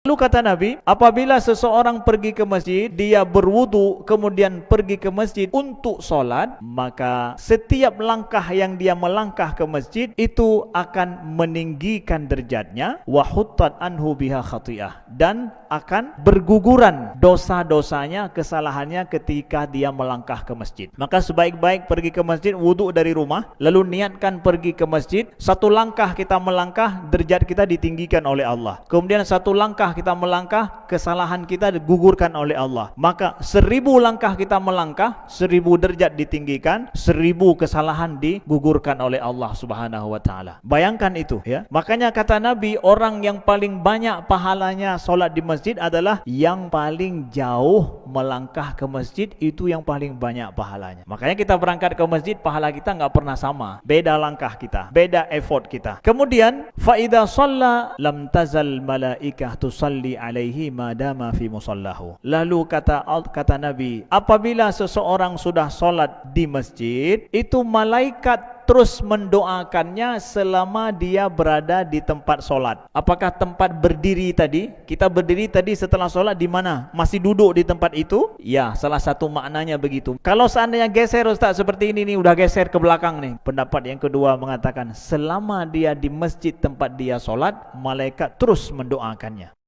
Lalu kata Nabi, apabila seseorang pergi ke masjid, dia berwudu kemudian pergi ke masjid untuk solat, maka setiap langkah yang dia melangkah ke masjid itu akan meninggikan derajatnya, wa huttat anhu biha khati'ah, dan akan berguguran dosa-dosanya, kesalahannya ketika dia melangkah ke masjid. Maka sebaik-baik pergi ke masjid, wudu dari rumah, lalu niatkan pergi ke masjid. Satu langkah kita melangkah, derajat kita ditinggikan oleh Allah. Kemudian satu langkah kita melangkah, kesalahan kita digugurkan oleh Allah. Maka 1000 langkah kita melangkah, 1000 derajat ditinggikan, 1000 kesalahan digugurkan oleh Allah Subhanahu wa taala. Bayangkan itu, ya. Makanya kata Nabi, orang yang paling banyak pahalanya solat di masjid adalah yang paling jauh melangkah ke masjid, itu yang paling banyak pahalanya. Makanya kita berangkat ke masjid, pahala kita enggak pernah sama. Beda langkah kita, beda effort kita. Kemudian fa idza shalla lam tazal malaikah tusalli alaihi madama fi musallahu. Lalu kata Nabi, apabila seseorang sudah solat di masjid, itu malaikat terus mendoakannya selama dia berada di tempat solat. Apakah tempat berdiri tadi? Kita berdiri tadi setelah solat di mana? Masih duduk di tempat itu? Ya, salah satu maknanya begitu. Kalau seandainya geser Ustaz seperti ini nih, udah geser ke belakang nih. Pendapat yang kedua mengatakan selama dia di masjid tempat dia solat, malaikat terus mendoakannya.